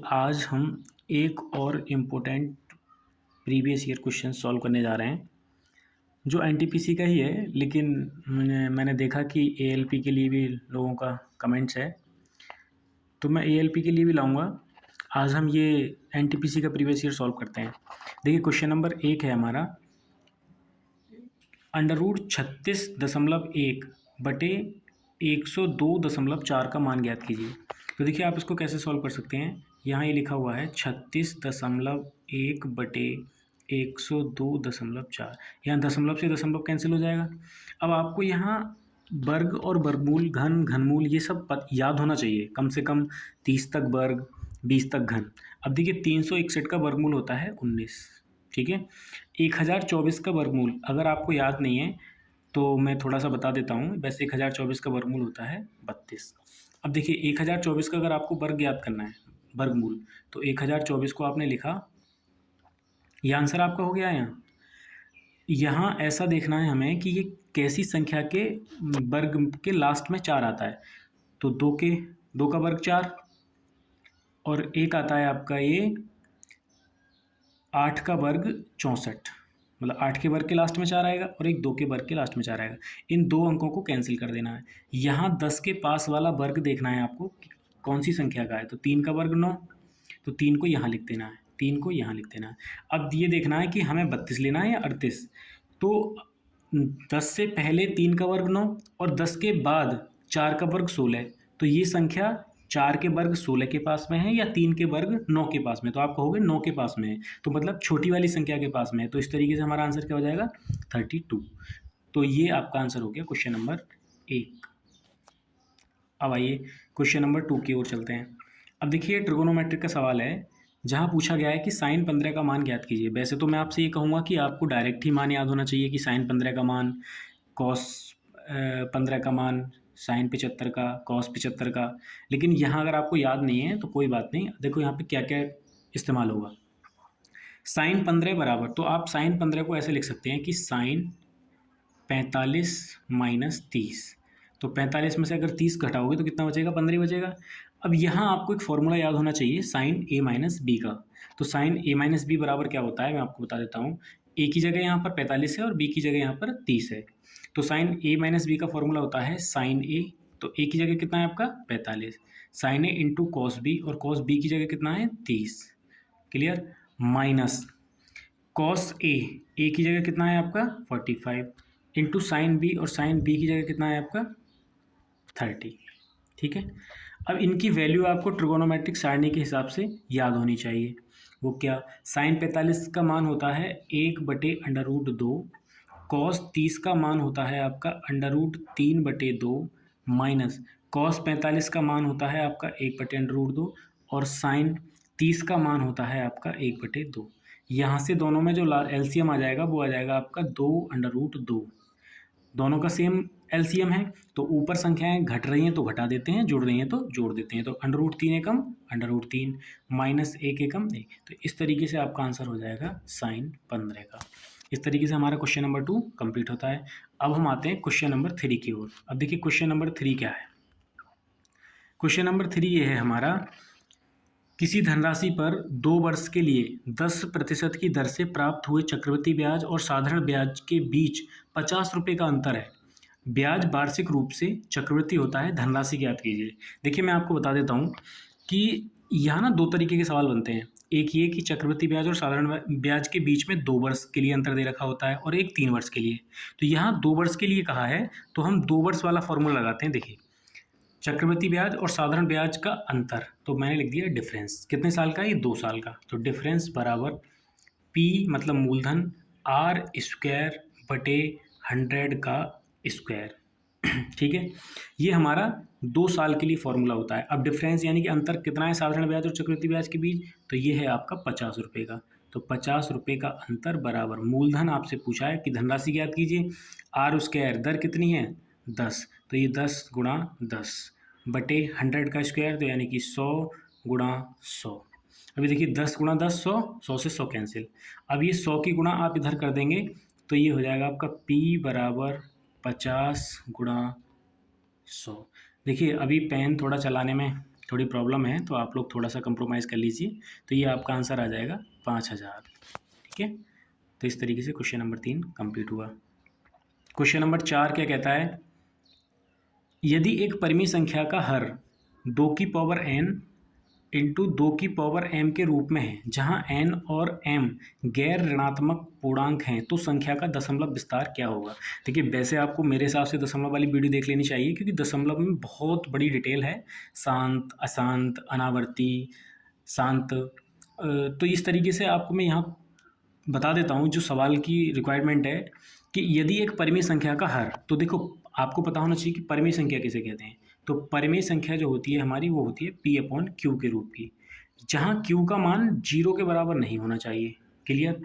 आज हम एक और important previous year question solve करने जा रहे हैं जो एनटीपीसी का ही है, लेकिन मैंने देखा कि एएलपी के लिए भी लोगों का कमेंट्स है, तो मैं एएलपी के लिए भी लाऊंगा। आज हम ये एनटीपीसी का प्रीवियस ईयर सॉल्व करते हैं। देखिए क्वेश्चन नंबर 1 है हमारा, √36.1 बटे 102.4 का मान ज्ञात कीजिए। तो देखिए आप इसको कैसे सॉल्व कर सकते हैं। यहाँ ये लिखा हुआ है 36.1 बटे 102.4। यहाँ दशमलव से दशमलव कैंसिल हो जाएगा। अब आपको यहाँ वर्ग और वर्गमूल, घन, घनमूल ये सब याद होना चाहिए, कम से कम 30 तक वर्ग, 20 तक घन। अब देखिए 361 का वर्गमूल होता है 19, ठीक है। 1024 का वर्गमूल अगर आपको याद नहीं है तो मैं थोड़ा सा बता देता हूँ। वैसे 1024 का वर्गमूल होता है 32। अब देखिए 1024 का अगर आपको वर्ग याद करना है, वर्गमूल, तो 1024 को आपने लिखा, ये आंसर आपका हो गया। यहाँ ऐसा देखना है हमें कि ये कैसी संख्या के वर्ग के लास्ट में 4 आता है। तो 2 का वर्ग 4, और एक आता है आपका ये 8 का वर्ग 64, मतलब 8 के वर्ग के लास्ट में 4 आएगा और एक 2 के वर्ग के लास्ट में 4 आएगा। इन दो अंकों को कैंसिल कर देना है। यहाँ 10 के पास वाला वर्ग देखना है आपको कि कौन सी संख्या का है। तो 3 का वर्ग 9, तो 3 को यहाँ लिख देना है, 3 को यहाँ लिख देना है। अब ये देखना है कि हमें 32 लेना है या 38। तो 10 से पहले 3 का वर्ग 9 और 10 के बाद 4 का वर्ग 16। तो ये संख्या 4 के वर्ग 16 के पास में है या 3 के वर्ग 9 के पास में। तो आप कहोगे 9 के पास में है, तो मतलब छोटी वाली संख्या के पास में है। तो इस तरीके से हमारा आंसर क्या हो जाएगा, 32। तो ये आपका आंसर हो गया क्वेश्चन नंबर 1। अब आइए क्वेश्चन नंबर 2 की ओर चलते हैं। अब देखिए ट्रिगोनोमेट्रिक का सवाल है, जहाँ पूछा गया है कि साइन 15 का मान ज्ञात कीजिए। वैसे तो मैं आपसे ये कहूँगा कि आपको डायरेक्ट ही मान याद होना चाहिए कि साइन 15 का मान, कॉस 15 का मान, साइन 75 का, कॉस 75 का। लेकिन यहाँ अगर आपको याद नहीं है तो कोई बात नहीं। देखो यहाँ पे क्या क्या इस्तेमाल होगा। साइन 15 बराबर, तो आप साइन 15 को ऐसे लिख सकते हैं कि साइन 45 माइनस 30। तो 45 में से अगर 30 घटाओगे तो कितना बचेगा, 15 ही बचेगा। अब यहाँ आपको एक फॉर्मूला याद होना चाहिए साइन ए माइनस बी का। तो साइन ए माइनस बी बराबर क्या होता है, मैं आपको बता देता हूँ। ए की जगह यहाँ पर 45 है और बी की जगह यहाँ पर 30 है। तो साइन ए माइनस बी का फॉर्मूला होता है साइन ए, तो ए की जगह कितना है आपका 45, साइन ए इंटू कॉस बी, और कॉस बी की जगह कितना है 30, क्लियर, माइनस कॉस ए की जगह कितना है आपका 45, इंटू साइन बी, और साइन बी की जगह कितना है आपका 30, ठीक है। अब इनकी वैल्यू आपको ट्रिगोनोमेट्रिक सारणी के हिसाब से याद होनी चाहिए। वो क्या, साइन 45 का मान होता है 1/√2, कॉस 30 का मान होता है आपका √3/2, माइनस कॉस 45 का मान होता है आपका 1/√2, और साइन 30 का मान होता है आपका 1/2। यहाँ से दोनों में जो एलसीएम आ जाएगा वो आ जाएगा आपका 2/√2। दोनों का सेम एलसीएम है, तो ऊपर संख्याएं घट रही हैं तो घटा देते हैं, जुड़ रही हैं तो जोड़ देते हैं। तो √3 एकम √3, माइनस 1 एकम 1। तो इस तरीके से आपका आंसर हो जाएगा साइन 15 का। इस तरीके से हमारा क्वेश्चन नंबर 2 कंप्लीट होता है। अब हम आते हैं क्वेश्चन नंबर 3 की ओर। अब देखिए क्वेश्चन नंबर 3 क्या है। क्वेश्चन नंबर 3 ये है हमारा, किसी धनराशि पर 2 वर्ष के लिए 10% की दर से प्राप्त हुए चक्रवृद्धि ब्याज और साधारण ब्याज के बीच 50 रुपये का अंतर है। ब्याज वार्षिक रूप से चक्रवृद्धि होता है, धनराशि ज्ञात कीजिए। देखिए मैं आपको बता देता हूँ कि यहाँ ना 2 तरीके के सवाल बनते हैं। एक ये कि चक्रवृद्धि ब्याज और साधारण ब्याज के बीच में 2 वर्ष के लिए अंतर दे रखा होता है, और एक 3 वर्ष के लिए। तो यहाँ 2 वर्ष के लिए कहा है, तो हम 2 वर्ष वाला फॉर्मूला लगाते हैं। देखिए चक्रवृद्धि ब्याज और साधारण ब्याज का अंतर, तो मैंने लिख दिया डिफरेंस। कितने साल का है, ये 2 साल का। तो डिफरेंस बराबर पी मतलब मूलधन R² बटे 100 का स्क्वायर, ठीक है। ये हमारा 2 साल के लिए फॉर्मूला होता है। अब डिफरेंस यानी कि अंतर कितना है साधारण ब्याज और चक्रवृद्धि ब्याज के बीच, तो ये है आपका 50 रुपये का। तो 50 रुपये का अंतर बराबर मूलधन आपसे पूछा है कि धनराशि ज्ञात कीजिए, R², दर कितनी है 10, तो ये 10 गुणा 10 बटे 100 का स्क्वायर, तो यानी कि 100 गुणा 100। अभी देखिए 10 गुणा 10 100, 100 से 100 कैंसिल। अब ये 100 की गुणा आप इधर कर देंगे तो ये हो जाएगा आपका P बराबर 50 गुणा 100। देखिए अभी पेन थोड़ा चलाने में थोड़ी प्रॉब्लम है, तो आप लोग थोड़ा सा कंप्रोमाइज़ कर लीजिए। तो ये आपका आंसर आ जाएगा 5000। ठीक है, तो इस तरीके से क्वेश्चन नंबर 3 कंप्लीट हुआ। क्वेश्चन नंबर 4 क्या कहता है, यदि एक परिमेय संख्या का हर 2 की पावर n इंटू 2 की पावर m के रूप में है, जहां n और m गैर ऋणात्मक पूर्णांक हैं, तो संख्या का दशमलव विस्तार क्या होगा। देखिए, वैसे आपको मेरे हिसाब से दशमलव वाली वीडियो देख लेनी चाहिए, क्योंकि दशमलव में बहुत बड़ी डिटेल है, शांत, अशांत, अनावर्ती, शांत। तो इस तरीके से आपको मैं यहाँ बता देता हूँ जो सवाल की रिक्वायरमेंट है, कि यदि एक परिमेय संख्या का हर, तो देखो आपको पता होना चाहिए कि परिमेय संख्या किसे कहते हैं। तो परिमेय संख्या जो होती है हमारी, वो होती है P/Q के रूप की, जहाँ Q का मान 0 के बराबर नहीं होना चाहिए। क्लियर।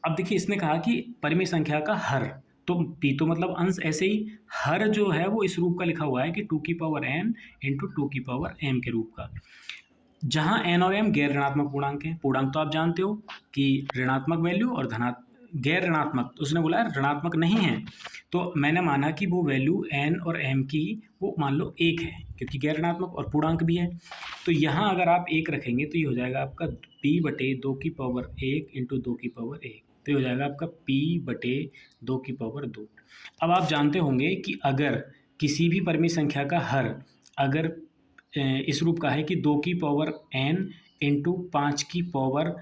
अब देखिए, इसने कहा कि परिमेय संख्या का हर, तो P तो मतलब अंश, ऐसे ही हर जो है वो इस रूप का लिखा हुआ है कि 2 की पावर n इंटू 2 की पावर m के रूप का, जहां n और m गैर ऋणात्मक पूर्णांक हैं। पूर्णांक तो आप जानते हो कि ऋणात्मक वैल्यू और गैर ऋणात्मक, तो उसने बोला है ऋणात्मक नहीं है, तो मैंने माना कि वो वैल्यू n और m की वो मान लो 1 है, क्योंकि गैर ऋणात्मक और पूर्णांक भी है। तो यहाँ अगर आप 1 रखेंगे तो ये हो जाएगा आपका p/2 की पावर 1 इंटू 2 की पावर 1, तो ये हो जाएगा आपका p/2 की पावर 2। अब आप जानते होंगे कि अगर किसी भी परिमेय संख्या का हर अगर इस रूप का है कि 2 की पावर n इंटू 5 की पावर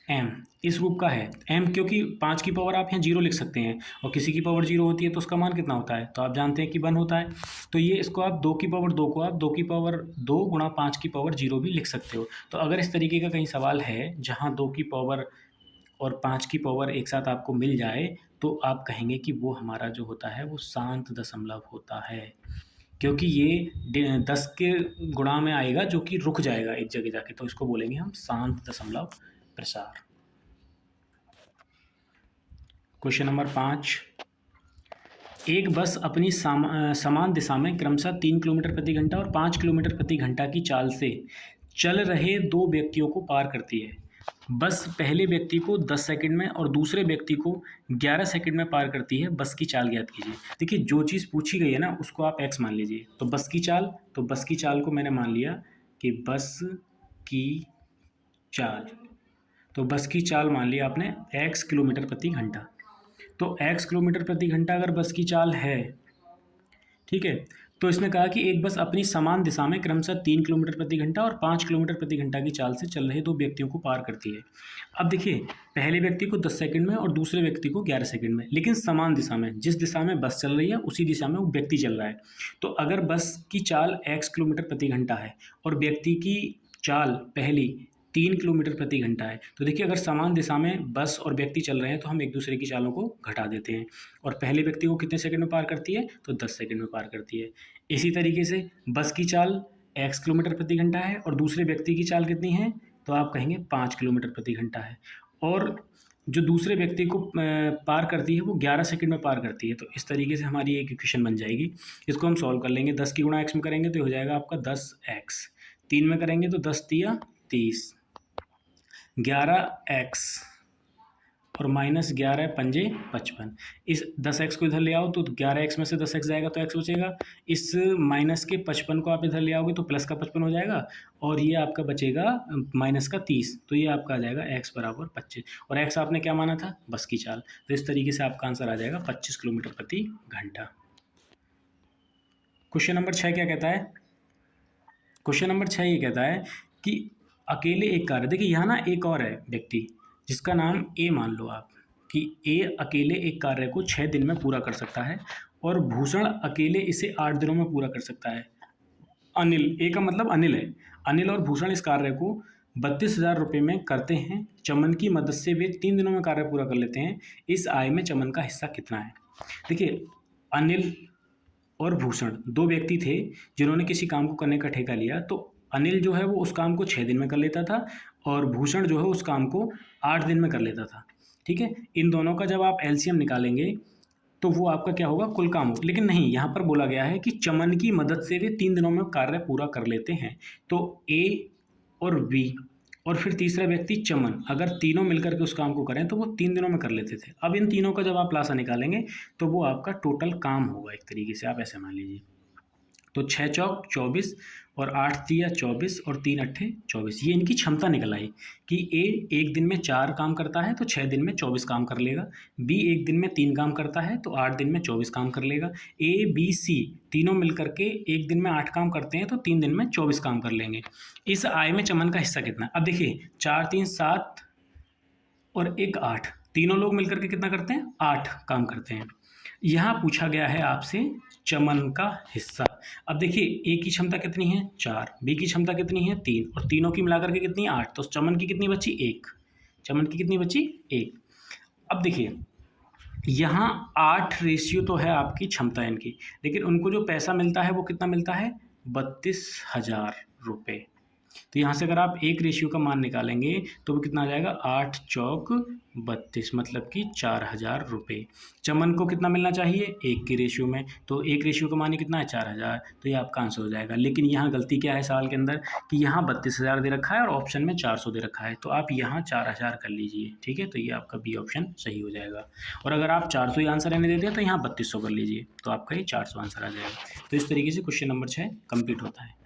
m, इस रूप का है। m क्योंकि 5 की पावर आप यहाँ 0 लिख सकते हैं, और किसी की पावर 0 होती है तो उसका मान कितना होता है, तो आप जानते हैं कि 1 होता है। तो ये इसको आप 2 की पावर 2 को आप 2 की पावर 2 गुणा 5 की पावर 0 भी लिख सकते हो। तो अगर इस तरीके का कहीं सवाल है जहाँ 2 की पावर और 5 की पावर एक साथ आपको मिल जाए, तो आप कहेंगे कि वो हमारा जो होता है वो शांत दशमलव होता है, क्योंकि ये 10 के गुणा में आएगा जो कि रुक जाएगा एक जगह जाके, तो इसको बोलेंगे हम शांत दशमलव प्रसार। क्वेश्चन नंबर 5, एक बस अपनी समान दिशा में क्रमशः 3 किलोमीटर प्रति घंटा और 5 किलोमीटर प्रति घंटा की चाल से चल रहे 2 व्यक्तियों को पार करती है। बस पहले व्यक्ति को 10 सेकंड में और दूसरे व्यक्ति को 11 सेकंड में पार करती है, बस की चाल ज्ञात कीजिए। देखिए, जो चीज़ पूछी गई है ना उसको आप x मान लीजिए। तो बस की चाल, तो बस की चाल को मैंने मान लिया कि बस की चाल, तो बस की चाल मान लिया आपने x किलोमीटर प्रति घंटा। तो x किलोमीटर प्रति घंटा अगर बस की चाल है, ठीक है, तो इसने कहा कि एक बस अपनी समान दिशा में क्रमशः 3 किलोमीटर प्रति घंटा और 5 किलोमीटर प्रति घंटा की चाल से चल रहे 2 व्यक्तियों को पार करती है। अब देखिए, पहले व्यक्ति को 10 सेकंड में और दूसरे व्यक्ति को 11 सेकंड में, लेकिन समान दिशा में, जिस दिशा में बस चल रही है उसी दिशा में वो व्यक्ति चल रहा है। तो अगर बस की चाल x किलोमीटर प्रति घंटा है और व्यक्ति की चाल पहली 3 किलोमीटर प्रति घंटा है, तो देखिए अगर समान दिशा में बस और व्यक्ति चल रहे हैं तो हम एक दूसरे की चालों को घटा देते हैं, और पहले व्यक्ति को कितने सेकंड में पार करती है, तो 10 सेकंड में पार करती है। इसी तरीके से बस की चाल x किलोमीटर प्रति घंटा है और दूसरे व्यक्ति की चाल कितनी है, तो आप कहेंगे 5 किलोमीटर प्रति घंटा है, और जो दूसरे व्यक्ति को पार करती है वो 11 सेकंड में पार करती है। तो इस तरीके से हमारी एक इक्वेशन बन जाएगी। इसको हम सॉल्व कर लेंगे। 10 की गुणा x में करेंगे तो हो जाएगा आपका 10x, 3 में करेंगे तो 10 तिया 30, 11x और माइनस 11 पंजे 55। इस 10x को इधर ले आओ तो 11x में से 10x जाएगा तो x बचेगा। इस माइनस के 55 को आप इधर ले आओगे तो प्लस का 55 हो जाएगा, और ये आपका बचेगा माइनस का 30, तो ये आपका आ जाएगा x बराबर 25, और x आपने क्या माना था, बस की चाल। तो इस तरीके से आपका आंसर आ जाएगा 25 किलोमीटर प्रति घंटा। क्वेश्चन नंबर 6 क्या कहता है, क्वेश्चन नंबर 6 ये कहता है कि अकेले एक कार्य, देखिए यहाँ ना एक और है व्यक्ति जिसका नाम ए मान लो आप, कि ए अकेले एक कार्य को 6 दिन में पूरा कर सकता है और भूषण अकेले इसे 8 दिनों में पूरा कर सकता है। अनिल, ए का मतलब अनिल है, अनिल और भूषण इस कार्य को 32,000 रुपये में करते हैं। चमन की मदद से वे 3 दिनों में कार्य पूरा कर लेते हैं। इस आय में चमन का हिस्सा कितना है। देखिए, अनिल और भूषण 2 व्यक्ति थे जिन्होंने किसी काम को करने का ठेका लिया। तो अनिल जो है वो उस काम को 6 दिन में कर लेता था और भूषण जो है उस काम को 8 दिन में कर लेता था। ठीक है, इन दोनों का जब आप एलसीएम निकालेंगे तो वो आपका क्या होगा, कुल काम हो। लेकिन नहीं, यहाँ पर बोला गया है कि चमन की मदद से वे 3 दिनों में कार्य पूरा कर लेते हैं। तो ए और बी और फिर तीसरा व्यक्ति चमन, अगर तीनों मिलकर के उस काम को करें तो वो 3 दिनों में कर लेते थे। अब इन तीनों का जब आप लासा निकालेंगे तो वो आपका टोटल काम होगा, एक तरीके से आप ऐसे मान लीजिए। तो 6 चौक 24 और 8 तिया 24 और 3 अट्ठे 24। ये इनकी क्षमता निकल आई कि ए एक दिन में 4 काम करता है तो 6 दिन में 24 काम कर लेगा, बी एक दिन में 3 काम करता है तो 8 दिन में 24 काम कर लेगा, ए बी सी तीनों मिलकर के एक दिन में 8 काम करते हैं तो 3 दिन में 24 काम कर लेंगे। इस आय में चमन का हिस्सा कितना? अब देखिए 4 3 7 और 1 8, तीनों लोग मिलकर के कितना करते हैं? 8 काम करते हैं। यहाँ पूछा गया है आपसे चमन का हिस्सा। अब देखिए ए की क्षमता कितनी है? 4, बी की क्षमता कितनी है? 3, और तीनों की मिलाकर के कितनी है? 8। तो चमन की कितनी बची? 1। चमन की कितनी बची? 1। अब देखिए यहाँ 8 रेशियो तो है आपकी क्षमता इनकी, लेकिन उनको जो पैसा मिलता है वो कितना मिलता है? 32,000 रुपये। तो यहाँ से अगर आप 1 रेशियो का मान निकालेंगे तो वो कितना आ जाएगा? 8 चौक 32, मतलब कि 4,000 रुपये। चमन को कितना मिलना चाहिए? 1 के रेशियो में, तो 1 रेशियो का मान ही कितना है? 4,000। तो ये आपका आंसर हो जाएगा। लेकिन यहाँ गलती क्या है सवाल के अंदर कि यहाँ 32,000 दे रखा है और ऑप्शन में 400 दे रखा है, तो आप यहाँ 4,000 कर लीजिए। ठीक है, तो ये आपका बी ऑप्शन सही हो जाएगा। और अगर आप 400 ही आंसर रहने देते हैं तो यहाँ 3200 कर लीजिए, तो आपका ये 400 आंसर आ जाएगा। तो इस तरीके से क्वेश्चन नंबर 6 कंप्लीट होता है।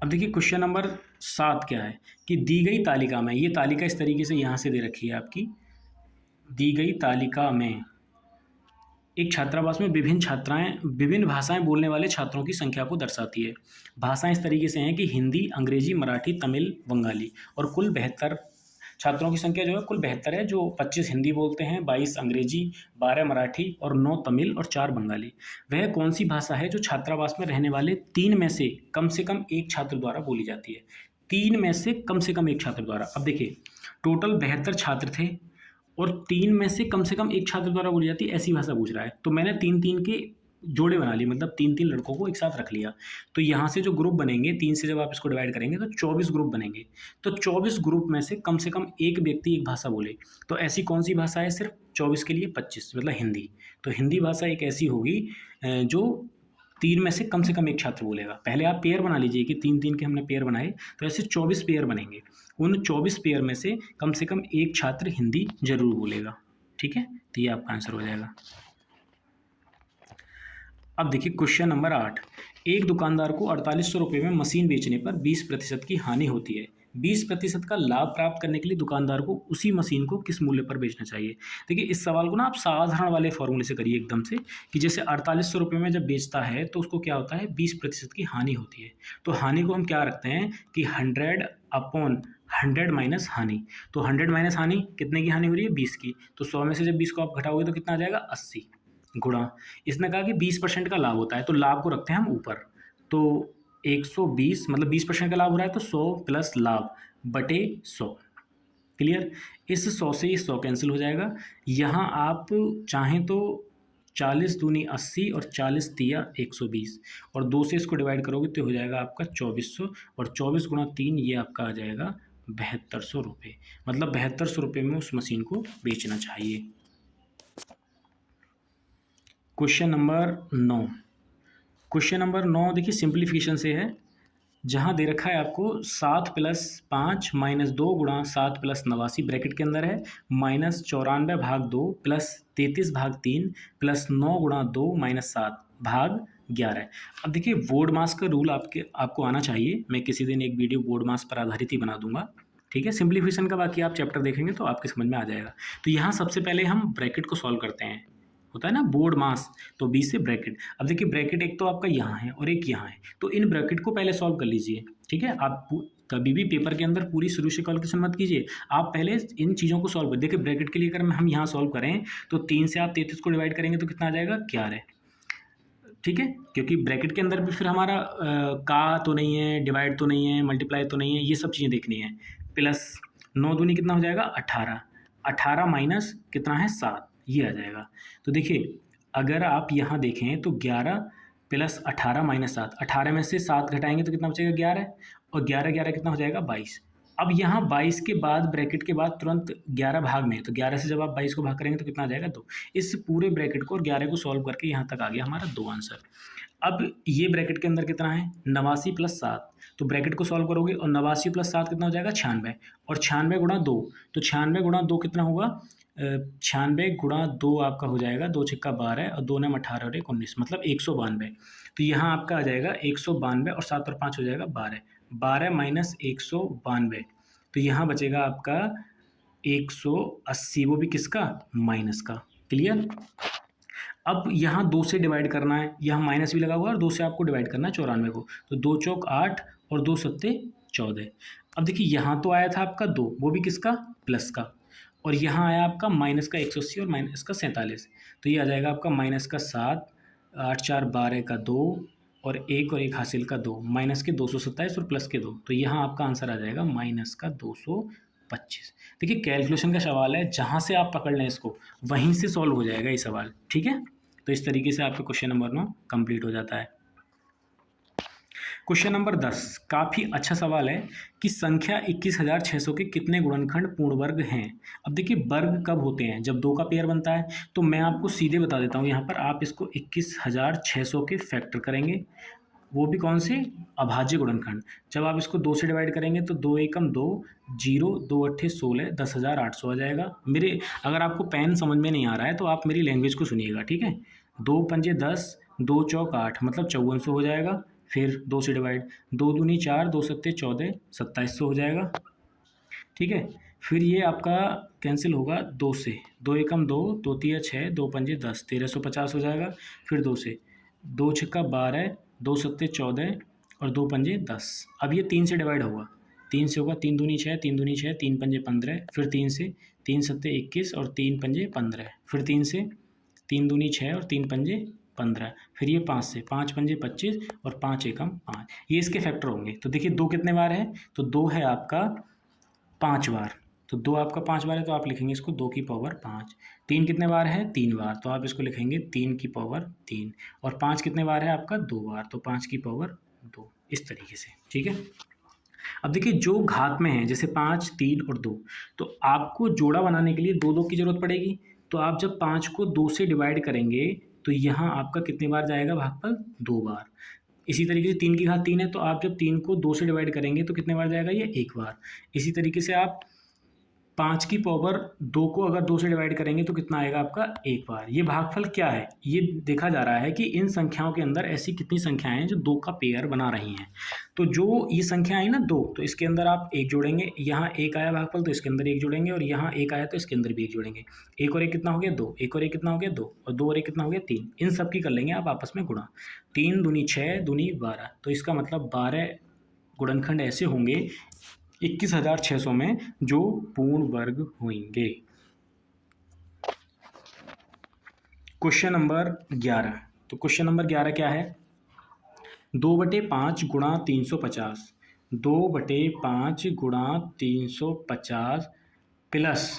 अब देखिए क्वेश्चन नंबर 7 क्या है कि दी गई तालिका में, ये तालिका इस तरीके से यहाँ से दे रखी है आपकी, दी गई तालिका में एक छात्रावास में विभिन्न भाषाएं बोलने वाले छात्रों की संख्या को दर्शाती है। भाषाएं इस तरीके से हैं कि हिंदी, अंग्रेजी, मराठी, तमिल, बंगाली, और कुल 72 छात्रों की संख्या जो है कुल 72 है, जो 25 हिंदी बोलते हैं, 22 अंग्रेजी, 12 मराठी और 9 तमिल और 4 बंगाली। वह कौन सी भाषा है जो छात्रावास में रहने वाले 3 में से कम एक छात्र द्वारा बोली जाती है? 3 में से कम एक छात्र द्वारा। अब देखिए टोटल 72 छात्र थे और 3 में से कम एक छात्र द्वारा बोली जाती है, ऐसी भाषा पूछ रहा है। तो मैंने 3-3 के जोड़े बना लिए, मतलब 3-3 लड़कों को एक साथ रख लिया। तो यहाँ से जो ग्रुप बनेंगे, 3 से जब आप इसको डिवाइड करेंगे तो 24 ग्रुप बनेंगे। तो 24 ग्रुप में से कम एक व्यक्ति एक भाषा बोले, तो ऐसी कौन सी भाषा है? सिर्फ 24 के लिए 25, मतलब हिंदी। तो हिंदी भाषा एक ऐसी होगी जो 3 में से कम एक छात्र बोलेगा। पहले आप पेयर बना लीजिए कि 3-3 के हमने पेयर बनाए, तो ऐसे 24 पेयर बनेंगे। उन 24 पेयर में से कम एक छात्र हिंदी जरूर बोलेगा। ठीक है, तो ये आपका आंसर हो जाएगा। अब देखिए क्वेश्चन नंबर 8, एक दुकानदार को 4800 रुपये में मशीन बेचने पर 20% की हानि होती है। 20% का लाभ प्राप्त करने के लिए दुकानदार को उसी मशीन को किस मूल्य पर बेचना चाहिए? देखिए इस सवाल को ना आप साधारण वाले फॉर्मूले से करिए एकदम से, कि जैसे 4800 रुपये में जब बेचता है तो उसको क्या होता है? 20% की हानि होती है। तो हानि को हम क्या रखते हैं कि 100/100 माइनस हानि। तो 100 माइनस हानि, कितने की हानि हो रही है? 20 की। तो 100 में से जब 20 को आप घटाओगे तो कितना आ जाएगा? 80 गुणा, इसने कहा कि 20% का लाभ होता है, तो लाभ को रखते हैं हम ऊपर। तो 120, मतलब 20% का लाभ हो रहा है तो 100 प्लस लाभ बटे 100। क्लियर? इस 100 से ये 100 कैंसिल हो जाएगा। यहाँ आप चाहें तो 40 दूनी 80 और 40 तिया 120, और 2 से इसको डिवाइड करोगे तो हो जाएगा आपका 2400, और 24 गुणा 3 ये आपका आ जाएगा 7200 रुपये। मतलब 7200 रुपये में उस मशीन को बेचना चाहिए। क्वेश्चन नंबर 9, क्वेश्चन नंबर 9 देखिए सिंप्लीफिकेशन से है, जहाँ दे रखा है आपको 7 + 5 - 2 गुणा 7 + 89 ब्रैकेट के अंदर है, -94/2 + 33/3 + 9 गुणा 2 - 7/11। अब देखिए बोर्ड मास का रूल आपको आना चाहिए। मैं किसी दिन एक वीडियो बोर्ड मास पर आधारित ही बना दूंगा। ठीक है, सिंप्लीफिकेशन का बाकी आप चैप्टर देखेंगे तो आपके समझ में आ जाएगा। तो यहाँ सबसे पहले हम ब्रैकेट को सॉल्व करते हैं। होता है ना बोर्ड मास, तो 20 से ब्रैकेट। अब देखिए ब्रैकेट एक तो आपका यहाँ है और एक यहाँ है, तो इन ब्रैकेट को पहले सॉल्व कर लीजिए। ठीक है, आप कभी भी पेपर के अंदर पूरी शुरू से कैलकुलेशन मत कीजिए, आप पहले इन चीज़ों को सॉल्व कर। देखिए ब्रैकेट के लिए अगर हम यहाँ सॉल्व करें तो 3 से आप 33 को डिवाइड करेंगे तो कितना आ जाएगा? 11। ठीक है, क्योंकि ब्रैकेट के अंदर भी फिर हमारा का तो नहीं है, डिवाइड तो नहीं है, मल्टीप्लाई तो नहीं है, ये सब चीज़ें देखनी है। प्लस 9 दूनी कितना हो जाएगा? 18। 18 माइनस कितना है? 7, ये आ जाएगा। तो देखिए अगर आप यहाँ देखें तो 11 + 18 - 7, 18 में से 7 घटाएंगे तो कितना बचेगा? 11, और 11 कितना हो जाएगा? 22। अब यहाँ 22 के बाद ब्रैकेट के बाद तुरंत 11 भाग में है, तो 11 से जब आप 22 को भाग करेंगे तो कितना आ जाएगा? 2। इस पूरे ब्रैकेट को और 11 को सॉल्व करके यहाँ तक आ गया हमारा 2 आंसर। अब ये ब्रैकेट के अंदर कितना है? 89 + 7, तो ब्रैकेट को सॉल्व करोगे और 89 + 7 कितना हो जाएगा? 96, और 96 गुणा 2, तो 96 गुणा 2 कितना होगा? 96 गुणा 2 आपका हो जाएगा, 2 छक्का 12 और 2 नम 18 और 1 19, मतलब 192। तो यहाँ आपका आ जाएगा 192 और 7 और 5 हो जाएगा 12, 12 माइनस 192, तो यहाँ बचेगा आपका 180, वो भी किसका, माइनस का। क्लियर। अब यहाँ 2 से डिवाइड करना है, यहाँ माइनस भी लगा हुआ है और 2 से आपको डिवाइड करना है 94 को, तो 2 चौक 8 और 2 सत्ते 14। अब देखिए यहाँ तो आया था आपका 2, वो भी किसका, प्लस का, और यहाँ आया आपका माइनस का 180 और माइनस का 47, तो ये आ जाएगा आपका माइनस का 7, 8 4 12 का 2 और 1 हासिल का 2, माइनस के 227 और प्लस के 2, तो यहाँ आपका आंसर आ जाएगा माइनस का 225। देखिए कैलकुलेशन का सवाल है, जहाँ से आप पकड़ लें इसको वहीं से सॉल्व हो जाएगा ये सवाल, ठीक है। तो इस तरीके से आपका क्वेश्चन नंबर 9 कंप्लीट हो जाता है। क्वेश्चन नंबर 10 काफ़ी अच्छा सवाल है कि संख्या 21,600 के कितने गुणनखंड पूर्ण वर्ग हैं। अब देखिए वर्ग कब होते हैं, जब 2 का पेयर बनता है, तो मैं आपको सीधे बता देता हूँ, यहाँ पर आप इसको 21,600 के फैक्टर करेंगे, वो भी कौन से, अभाज्य गुणनखंड। जब आप इसको 2 से डिवाइड करेंगे तो 2 एकम 2, 0 2 अट्ठे 16, 10,800 आ जाएगा। मेरे अगर आपको पेन समझ में नहीं आ रहा है तो आप मेरी लैंग्वेज को सुनिएगा, ठीक है। 2 पंजे 10, 2 चौक 8, मतलब 5400 हो जाएगा। फिर 2 से डिवाइड, 2 दूनी 4, 2 सत्ते 14, 2700 हो जाएगा, ठीक है। फिर ये आपका कैंसिल होगा 2 से, 2 एकम 2, 2 तिया 6, 2 पंजे 10, 1350 हो जाएगा। फिर 2 से, 2 छक्का 12, 2 सत्ते 14 और 2 पंजे 10। अब ये 3 से डिवाइड होगा, 3 से होगा 3 दूनी 6, 3 दूनी 6, 3 पंजे 15, फिर 3 से, 3 सत्ते 21 और 3 पंजे 15, फिर 3 से, 3 दूनी 6 और 3 पंजे 15, फिर ये 5 से, 5 पंजे 25 और 5 एकम 5, ये इसके फैक्टर होंगे। तो देखिए 2 कितने बार है, तो 2 है आपका 5 बार, तो 2 आपका 5 बार है तो आप लिखेंगे इसको 2 की पावर 5। 3 कितने बार है, 3 बार, तो आप इसको लिखेंगे 3 की पावर 3। और 5 कितने बार है आपका, 2 बार, तो 5 की पावर 2, इस तरीके से, ठीक है। अब देखिए जो घात में है, जैसे 5, 3 और 2, तो आपको जोड़ा बनाने के लिए 2 की ज़रूरत पड़ेगी। तो आप जब 5 को 2 से डिवाइड करेंगे तो यहाँ आपका कितने बार जाएगा भागफल, 2 बार। इसी तरीके से 3 की घात 3 है, तो आप जब 3 को 2 से डिवाइड करेंगे तो कितने बार जाएगा, ये 1 बार। इसी तरीके से आप 5 की पावर 2 को अगर 2 से डिवाइड करेंगे तो कितना आएगा आपका, 1 बार। ये भागफल क्या है, ये देखा जा रहा है कि इन संख्याओं के अंदर ऐसी कितनी संख्याएं हैं जो 2 का पेयर बना रही हैं। तो जो ये संख्या आई ना 2, तो इसके अंदर आप 1 जोड़ेंगे, यहाँ 1 आया भागफल तो इसके अंदर 1 जोड़ेंगे, और यहाँ 1 आया तो इसके अंदर भी 1 जोड़ेंगे। 1 और 1 कितना हो गया, 2, 1 और 1 कितना हो गया, 2, और 2 और 1 कितना हो गया, 3। इन सब की कर लेंगे आप आपस में गुणा, 3 दूनी 6, दूनी 12, तो इसका मतलब 12 गुणनखंड ऐसे होंगे 21,600 में जो पूर्ण वर्ग होंगे। क्वेश्चन नंबर 11, तो क्वेश्चन नंबर 11 क्या है, 2/5 गुणा 350, 2/5 गुणा 350 प्लस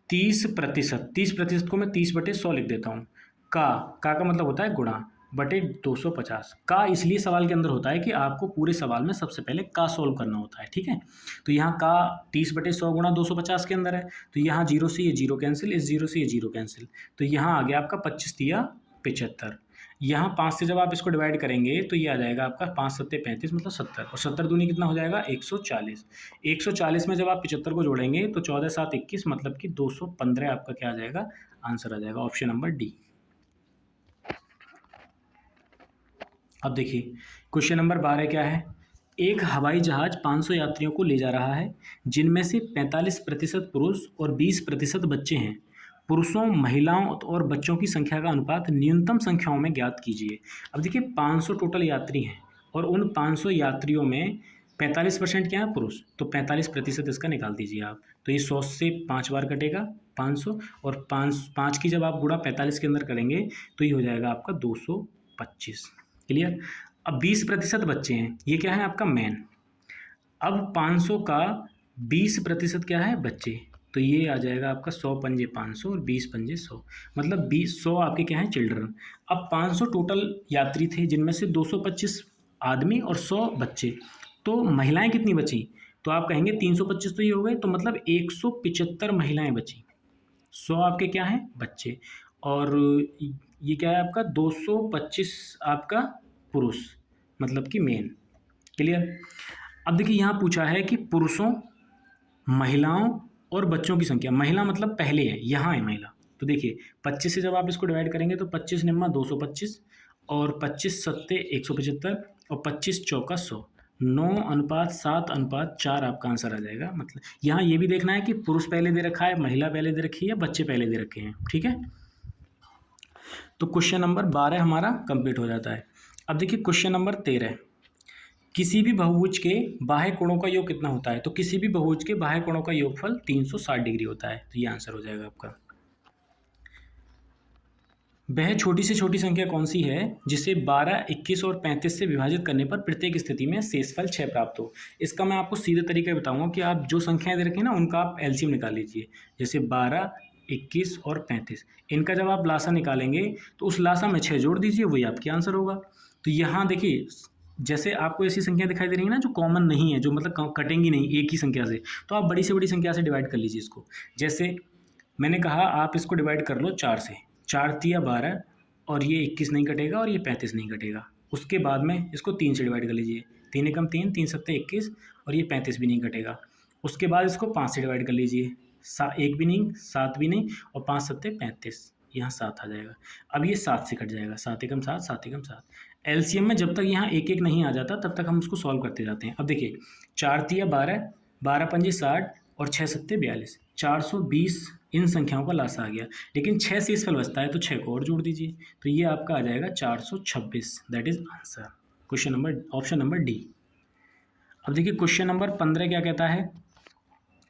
30%, 30% को मैं 30/100 लिख देता हूँ, का मतलब होता है गुणा, बटे 250 का इसलिए सवाल के अंदर होता है कि आपको पूरे सवाल में सबसे पहले का सॉल्व करना होता है, ठीक है। तो यहाँ का 30/100 गुणा 250 के अंदर है, तो यहाँ 0 से ये 0 कैंसिल, इस 0 से ये 0 कैंसिल, तो यहाँ आ गया आपका 25 तिया 75। यहाँ 5 से जब आप इसको डिवाइड करेंगे तो ये आ जाएगा आपका 5 सत्ते 35, मतलब 70, और 70 दूनी कितना हो जाएगा, 140। 140 में जब आप 75 को जोड़ेंगे तो 14 7 21, मतलब कि 215 आपका क्या आ जाएगा, आंसर आ जाएगा, ऑप्शन नंबर डी। अब देखिए क्वेश्चन नंबर 12 क्या है, एक हवाई जहाज 500 यात्रियों को ले जा रहा है, जिनमें से 45% पुरुष और 20% बच्चे हैं। पुरुषों, महिलाओं और बच्चों की संख्या का अनुपात निम्नतम संख्याओं में ज्ञात कीजिए। अब देखिए 500 टोटल यात्री हैं और उन 500 यात्रियों में 45% क्या है, पुरुष, तो 45% इसका निकाल दीजिए आप। तो ये 100 से 5 बार कटेगा 500, और 5 की जब आप गुणा 45 के अंदर करेंगे तो ये हो जाएगा आपका 225। क्लियर। अब 20% बच्चे हैं, ये क्या है आपका मैन। अब 500 का 20% क्या है, बच्चे, तो ये आ जाएगा आपका 100 पंजे 500 और 20 पंजे 100, मतलब 100 आपके क्या है, चिल्ड्रन। अब 500 टोटल यात्री थे, जिनमें से 225 आदमी और 100 बच्चे, तो महिलाएं कितनी बची, तो आप कहेंगे 325 तो ये हो गए, तो मतलब 175 महिलाएं बची, 100 आपके क्या हैं, बच्चे, और ये क्या है आपका 225 आपका पुरुष, मतलब कि मेन। क्लियर। अब देखिए यहाँ पूछा है कि पुरुषों, महिलाओं और बच्चों की संख्या, महिला मतलब पहले है, यहाँ है महिला। तो देखिए 25 से जब आप इसको डिवाइड करेंगे तो 25 निम्मा 225 और 25 सत्ते 175 और 25 चौका 100, 9:7:4 आपका आंसर आ जाएगा। मतलब यहाँ ये भी देखना है कि पुरुष पहले दे रखा है, महिला पहले दे रखी है, बच्चे पहले दे रखे हैं, ठीक है। तो क्वेश्चन नंबर 12 हमारा कंप्लीट हो जाता है। अब देखिए क्वेश्चन नंबर 13, किसी भी बहुभुज के बाह्य कोणों का योग कितना होता है? तो किसी भी बहुभुज के बाह्य कोणों का योगफल 360 डिग्री होता है। तो ये आंसर हो जाएगा आपका। वह छोटी से छोटी संख्या कौन सी है जिसे 12, 21 और 35 से विभाजित करने पर प्रत्येक स्थिति में शेषफल 6 प्राप्त हो? इसका मैं आपको सीधे तरीके बताऊंगा कि आप जो संख्याएं दे रखी ना उनका आप एलसीएम निकाल लीजिए। जैसे 12, 21 और 35, इनका जब आप लासा निकालेंगे तो उस लासा में 6 जोड़ दीजिए, वही आपकी आंसर होगा। तो यहाँ देखिए जैसे आपको ऐसी संख्या दिखाई दे रही है ना जो कॉमन नहीं है, जो मतलब कटेंगी नहीं एक ही संख्या से, तो आप बड़ी से बड़ी संख्या से डिवाइड कर लीजिए इसको। जैसे मैंने कहा आप इसको डिवाइड कर लो 4 से, 4 तिया 12 और ये 21 नहीं कटेगा और ये 35 नहीं कटेगा। उसके बाद में इसको 3 से डिवाइड कर लीजिए, 3 एकम 3, 3 सत्ते 21 और ये 35 भी नहीं कटेगा। उसके बाद इसको 5 से डिवाइड कर लीजिए, 1 भी नहीं, 7 भी नहीं और 5 सत्ते 35, यहाँ 7 आ जाएगा। अब ये 7 से कट जाएगा, 7 एकम 7, 7 एकम 7। एलसीएम में जब तक यहाँ एक एक नहीं आ जाता तब तक हम उसको सॉल्व करते जाते हैं। अब देखिए 4 तिया 12, 12 पंजे 60 और 6 सत्ते 42, 420 इन संख्याओं का लासा आ गया। लेकिन 6 शेषफल बचता है तो 6 को और जोड़ दीजिए, तो ये आपका आ जाएगा 426। That is answer, question number option number D. अब देखिए क्वेश्चन नंबर 15 क्या कहता है?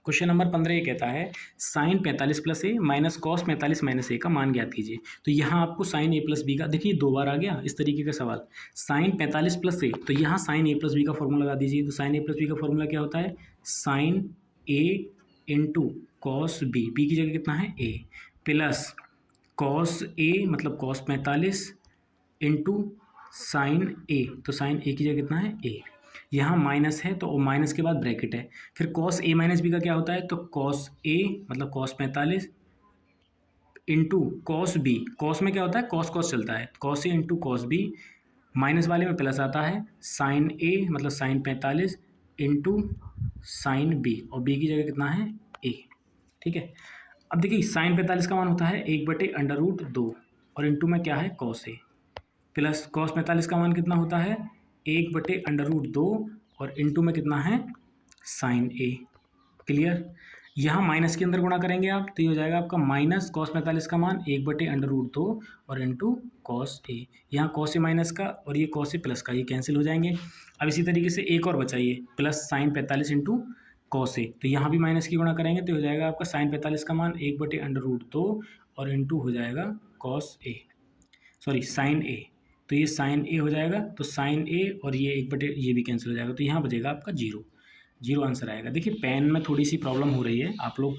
क्वेश्चन नंबर 15 ये कहता है साइन 45 प्लस ए माइनस कॉस 45 माइनस ए का मान ज्ञात कीजिए। तो यहाँ आपको साइन ए प्लस बी का, देखिए 2 बार आ गया इस तरीके का सवाल। साइन 45 प्लस ए, तो यहाँ साइन ए प्लस बी का फॉर्मूला लगा दीजिए। तो साइन ए प्लस बी का फॉर्मूला क्या होता है? साइन ए इंटू कॉस बी, बी की जगह कितना है ए, प्लस कॉस ए मतलब कॉस 45 इंटू साइन ए, तो साइन ए की जगह कितना है ए। यहाँ माइनस है तो माइनस के बाद ब्रैकेट है, फिर कॉस ए माइनस बी का क्या होता है? तो कॉस ए मतलब cos 45 into cos B, cos में क्या होता है? कॉस कॉस चलता है, cos A into cos B, minus वाले में प्लस आता है, साइन ए मतलब साइन 45 इंटू साइन बी, और बी की जगह कितना है ए, ठीक है। अब देखिए साइन 45 का मान होता है 1/√2 और इंटू में क्या है कॉस ए, प्लस कॉस 45 का मान कितना होता है 1/√2 और इंटू में कितना है साइन ए। क्लियर? यहाँ माइनस के अंदर गुणा करेंगे आप तो ये हो जाएगा आपका माइनस कॉस 45 का मान 1/√2 और इंटू कॉस ए। यहाँ कॉस ए माइनस का और ये कॉस ए प्लस का, ये कैंसिल हो जाएंगे। अब इसी तरीके से एक और बचाइए, plus sign 45 into cos A, तो यहाँ भी माइनस की गुणा करेंगे तो हो जाएगा आपका साइन 45 का मान 1/√2 और इंटू हो जाएगा कॉस ए, सॉरी साइन ए, तो ये साइन ए हो जाएगा। तो साइन ए और ये 1/, ये भी कैंसिल हो जाएगा, तो यहाँ बचेगा आपका 0, 0 आंसर आएगा। देखिए पेन में थोड़ी सी प्रॉब्लम हो रही है, आप लोग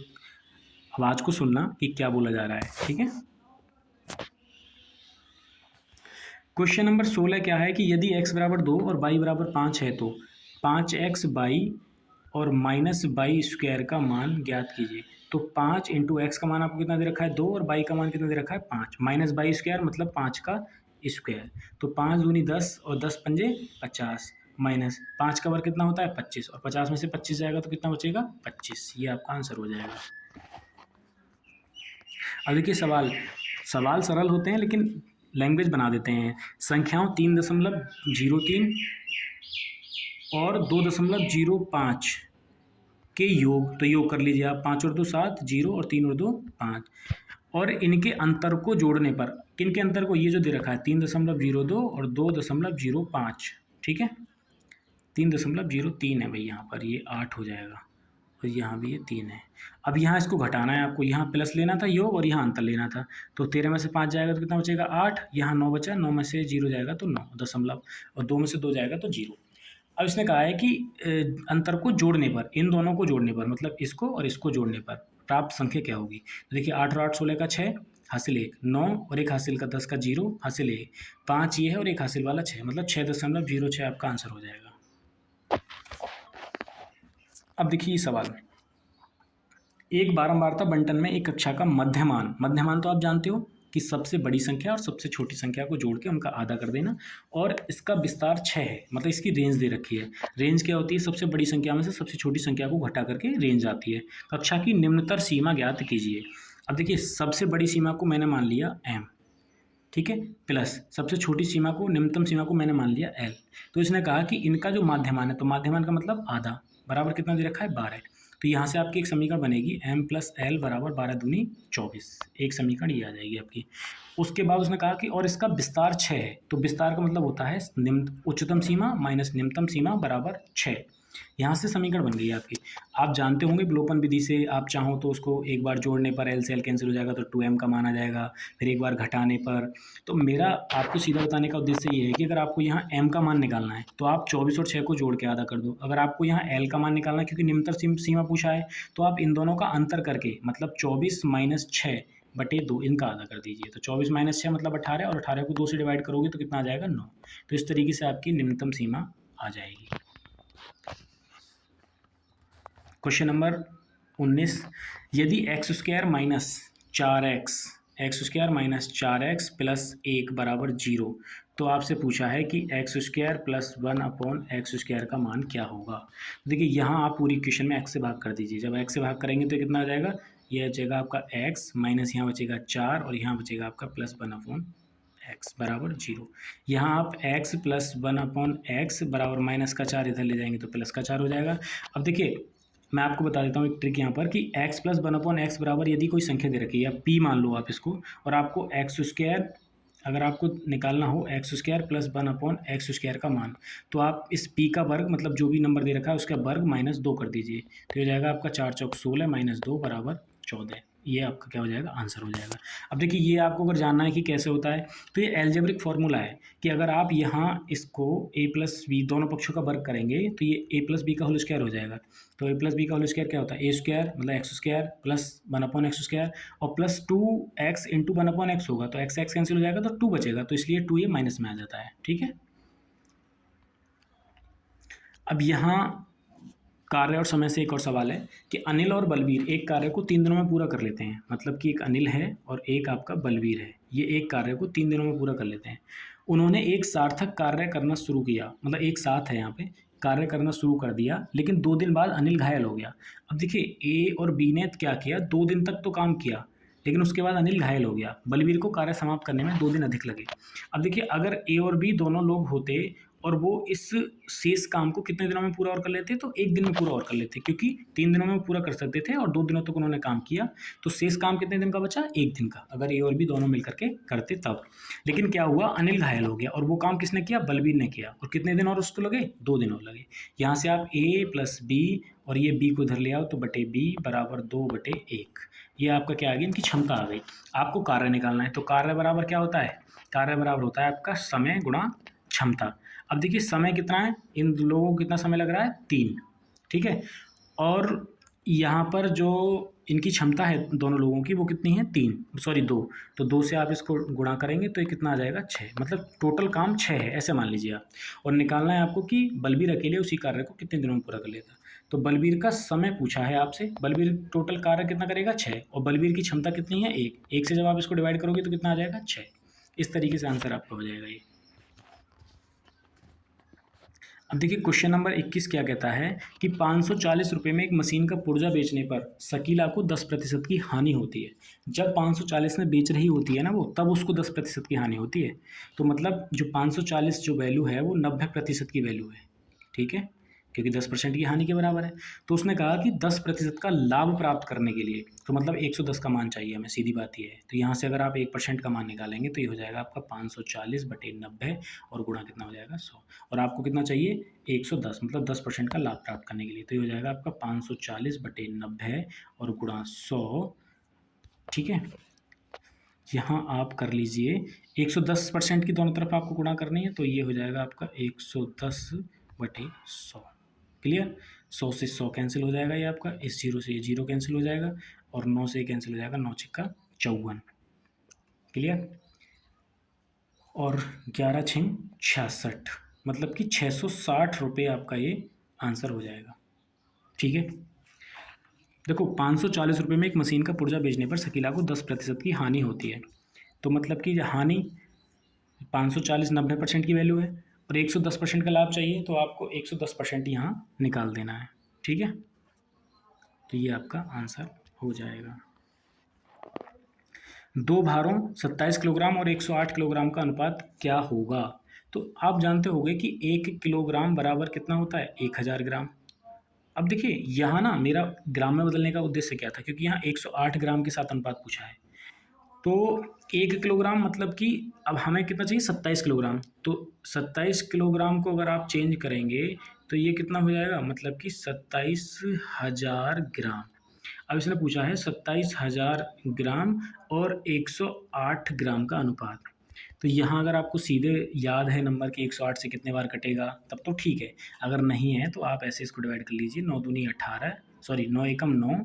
आवाज़ को सुनना कि क्या बोला जा रहा है, ठीक है। क्वेश्चन नंबर 16 क्या है कि यदि x बराबर 2 और y बराबर 5 है तो 5x बाई और माइनस बाई स्क्वायर का मान ज्ञात कीजिए। तो 5 इंटू एक्स का मान आपको कितना दे रखा है 2 और बाई का मान कितना दे रखा है 5, माइनस बाई स्क्वायर मतलब 5 का स्क्वायर, तो 5 दूनी 10 और 10 पंजे 50, माइनस 5 का वर्ग कितना होता है 25 और 50 में से 25 जाएगा तो कितना बचेगा 25, ये आपका आंसर हो जाएगा। अब देखिए सवाल सरल होते हैं लेकिन लैंग्वेज बना देते हैं। संख्याओं 3.03 और 2.05 के योग, तो योग कर लीजिए आप, 5 और 2 7, 0 और 3 और 2 5, और इनके अंतर को जोड़ने पर, किन के अंतर को, ये जो दे रखा है 3.02 और 2.05, ठीक है, 3.03 है भाई, यहाँ पर ये 8 हो जाएगा और यहाँ भी ये 3 है। अब यहाँ इसको घटाना है आपको, यहाँ प्लस लेना था योग और यहाँ अंतर लेना था, तो 13 में से 5 जाएगा तो कितना बचेगा 8, यहाँ 9 बचा, 9 में से 0 जाएगा तो 9 दशमलव, और 2 में से 2 जाएगा तो 0। अब इसने कहा है कि अंतर को जोड़ने पर, इन दोनों को जोड़ने पर, मतलब इसको और इसको जोड़ने पर प्राप्त संख्या क्या होगी। तो देखिए 8 और 8 16 का 6 हासिल 1, 9 और 1 हासिल का 10 का 0 हासिल 1, 5 ये है और 1 हासिल वाला 6, मतलब 6.06 आपका आंसर हो जाएगा। अब देखिए सवाल, एक बारंबारता बंटन में एक कक्षा का मध्यमान, मध्यमान तो आप जानते हो कि सबसे बड़ी संख्या और सबसे छोटी संख्या को जोड़ के उनका आधा कर देना। और इसका विस्तार 6 है, मतलब इसकी रेंज दे रखी है। रेंज क्या होती है? सबसे बड़ी संख्या में से सबसे छोटी संख्या को घटा करके रेंज आती है। कक्षा की निम्नतर सीमा ज्ञात कीजिए। अब देखिए, सबसे बड़ी सीमा को मैंने मान लिया m, ठीक है, प्लस सबसे छोटी सीमा को, निम्नतम सीमा को मैंने मान लिया l। तो इसने कहा कि इनका जो माध्यमान है, तो माध्यमान का मतलब आधा, बराबर कितना दे रखा है? 12। तो यहाँ से आपकी एक समीकरण बनेगी m प्लस एल बराबर 12 दूनी 24। एक समीकरण ये आ जाएगी आपकी। उसके बाद उसने कहा कि और इसका विस्तार 6 है। तो विस्तार का मतलब होता है निम्न उच्चतम सीमा माइनस निम्नतम सीमा बराबर 6। यहाँ से समीकरण बन गई आपकी। आप जानते होंगे विलोपन विधि से, आप चाहो तो उसको एक बार जोड़ने पर एल से एल कैंसिल हो जाएगा तो 2m का मान आ जाएगा, फिर एक बार घटाने पर। तो मेरा आपको सीधा बताने का उद्देश्य ये है कि अगर आपको यहाँ m का मान निकालना है तो आप 24 और 6 को जोड़ के आधा कर दो। अगर आपको यहाँ l का मान निकालना है, क्योंकि निम्नतर सीमा पूछा है, तो आप इन दोनों का अंतर करके, मतलब 24 माइनस 6 बटे 2, इनका आधा कर दीजिए। तो 24 माइनस 6 मतलब 18, और 18 को 2 से डिवाइड करोगे तो कितना आ जाएगा? 9। तो इस तरीके से आपकी निम्नतम सीमा आ जाएगी। क्वेश्चन नंबर 19, यदि x square minus 4x plus 1 बराबर 0, तो आपसे पूछा है कि एक्स स्क्वायर प्लस 1/x² का मान क्या होगा। देखिए, यहाँ आप पूरी इक्वेशन में x से भाग कर दीजिए। जब x से भाग करेंगे तो कितना आ जाएगा? ये बचेगा आपका x माइनस यहाँ बचेगा 4 और यहाँ बचेगा आपका प्लस 1/x बराबर 0। यहाँ आप x प्लस 1/x बराबर माइनस का 4 इधर ले जाएंगे तो प्लस का 4 हो जाएगा। अब देखिए, मैं आपको बता देता हूँ एक ट्रिक यहाँ पर कि x प्लस 1/x बराबर यदि कोई संख्या दे रखी है, या p मान लो आप इसको, और आपको एक्स स्क्वायर, अगर आपको निकालना हो एक्स स्क्वायर प्लस 1/x² का मान, तो आप इस p का वर्ग, मतलब जो भी नंबर दे रखा है उसका वर्ग माइनस 2 कर दीजिए। तो हो जाएगा आपका 4 चौक 16 माइनस 2 बराबर 14। ये आपका क्या हो जाएगा? आंसर हो जाएगा। अब देखिए, ये आपको अगर जानना है कि कैसे होता है, तो ये एल्जेब्रिक फार्मूला है कि अगर आप यहाँ इसको a प्लस बी दोनों पक्षों का वर्ग करेंगे तो ये a प्लस बी का होल स्क्वायर हो जाएगा। तो a प्लस बी का होल स्क्वायर क्या होता है? a स्क्वायर मतलब एक्स स्क्वायर प्लस 1/x² और प्लस 2x इंटू 1/x होगा, तो x कैंसिल हो जाएगा तो 2 बचेगा, तो इसलिए 2 ये माइनस में आ जाता है। ठीक है, अब यहाँ कार्य और समय से एक और सवाल है कि अनिल और बलवीर एक कार्य को 3 दिनों में पूरा कर लेते हैं। मतलब कि एक अनिल है और एक आपका बलवीर है, ये एक कार्य को 3 दिनों में पूरा कर लेते हैं। उन्होंने एक सार्थक कार्य करना शुरू किया, मतलब एक साथ है यहाँ पे, कार्य करना शुरू कर दिया, लेकिन 2 दिन बाद अनिल घायल हो गया। अब देखिए, ए और बी ने क्या किया, 2 दिन तक तो काम किया, लेकिन उसके बाद अनिल घायल हो गया। बलवीर को कार्य समाप्त करने में 2 दिन अधिक लगे। अब देखिए, अगर ए और बी दोनों लोग होते और वो इस शेष काम को कितने दिनों में पूरा और कर लेते, तो 1 दिन में पूरा और कर लेते, क्योंकि 3 दिनों में पूरा कर सकते थे और 2 दिनों तक उन्होंने काम किया। तो शेष काम कितने दिन का बचा? 1 दिन का, अगर ए और बी दोनों मिल करके करते तब। लेकिन क्या हुआ, अनिल घायल हो गया और वो काम किसने किया? बलवीर ने किया। और कितने दिन और उसको लगे? 2 दिन और लगे। यहाँ से आप ए प्लस बी और ये बी को इधर ले आओ, तो बटे बी बराबर 2/1। ये आपका क्या आ गया? इनकी क्षमता आ गई। आपको कार्य निकालना है, तो कार्य बराबर क्या होता है? कार्य बराबर होता है आपका समय गुणा क्षमता। अब देखिए, समय कितना है, इन लोगों को कितना समय लग रहा है? 3। ठीक है, और यहाँ पर जो इनकी क्षमता है दोनों लोगों की, वो कितनी है? 2। तो 2 से आप इसको गुणा करेंगे तो ये कितना आ जाएगा? 6। मतलब टोटल काम 6 है, ऐसे मान लीजिए आप। और निकालना है आपको कि बलवीर अकेले उसी कार्य को कितने दिनों में पूरा कर लेता। तो बलवीर का समय पूछा है आपसे, बलवीर टोटल कार्य कितना करेगा? 6, और बलवीर की क्षमता कितनी है? 1 से जब आप इसको डिवाइड करोगे तो कितना आ जाएगा? 6। इस तरीके से आंसर आपका हो जाएगा ये। अब देखिए, क्वेश्चन नंबर 21 क्या कहता है कि 540 रुपये में एक मशीन का पुर्जा बेचने पर शकीला को 10% की हानि होती है। जब 540 में बेच रही होती है ना वो, तब उसको 10% की हानि होती है। तो मतलब जो 540 जो वैल्यू है वो 90% की वैल्यू है। ठीक है, क्योंकि 10% की हानि के बराबर है। तो उसने कहा कि 10% का लाभ प्राप्त करने के लिए, तो मतलब 110 का मान चाहिए हमें, सीधी बात ये है। तो यहाँ से अगर आप 1% का मान निकालेंगे तो ये हो जाएगा आपका 540/90 और गुणा कितना हो जाएगा? 100। और आपको कितना चाहिए? 110, मतलब 10% का लाभ प्राप्त करने के लिए। तो ये हो जाएगा आपका 540/90 और गुणा 100। ठीक है, यहाँ आप कर लीजिए 110% की दोनों तरफ आपको गुणा करनी है, तो ये हो जाएगा आपका 110/100। क्लियर? 100 से 100 कैंसिल हो जाएगा, ये आपका, इस 0 से ये 0 कैंसिल हो जाएगा, और 9 से ये कैंसिल हो जाएगा, 9 छिक्का 54। क्लियर? और 11 छिंग 66, मतलब कि 660 रुपये आपका ये आंसर हो जाएगा। ठीक है, देखो 540 रुपये में एक मशीन का पुर्जा बेचने पर शकीला को 10% की हानि होती है। तो मतलब कि हानि 540 90% की वैल्यू है और 110% का लाभ चाहिए, तो आपको 110% यहाँ निकाल देना है। ठीक है, तो ये आपका आंसर हो जाएगा। दो भारों 27 किलोग्राम और 108 किलोग्राम का अनुपात क्या होगा? तो आप जानते होंगे कि 1 किलोग्राम बराबर कितना होता है? 1000 ग्राम। अब देखिए यहाँ ना मेरा ग्राम में बदलने का उद्देश्य क्या था, क्योंकि यहाँ 108 ग्राम के साथ अनुपात पूछा है। तो 1 किलोग्राम मतलब कि अब हमें कितना चाहिए? 27 किलोग्राम। तो 27 किलोग्राम को अगर आप चेंज करेंगे तो ये कितना हो जाएगा? मतलब कि 27,000 ग्राम। अब इसने पूछा है 27,000 ग्राम और 108 ग्राम का अनुपात। तो यहाँ अगर आपको सीधे याद है नंबर कि 108 से कितने बार कटेगा तब तो ठीक है, अगर नहीं है तो आप ऐसे इसको डिवाइड कर लीजिए। 9 दूनी 18, सॉरी 9 एकम 9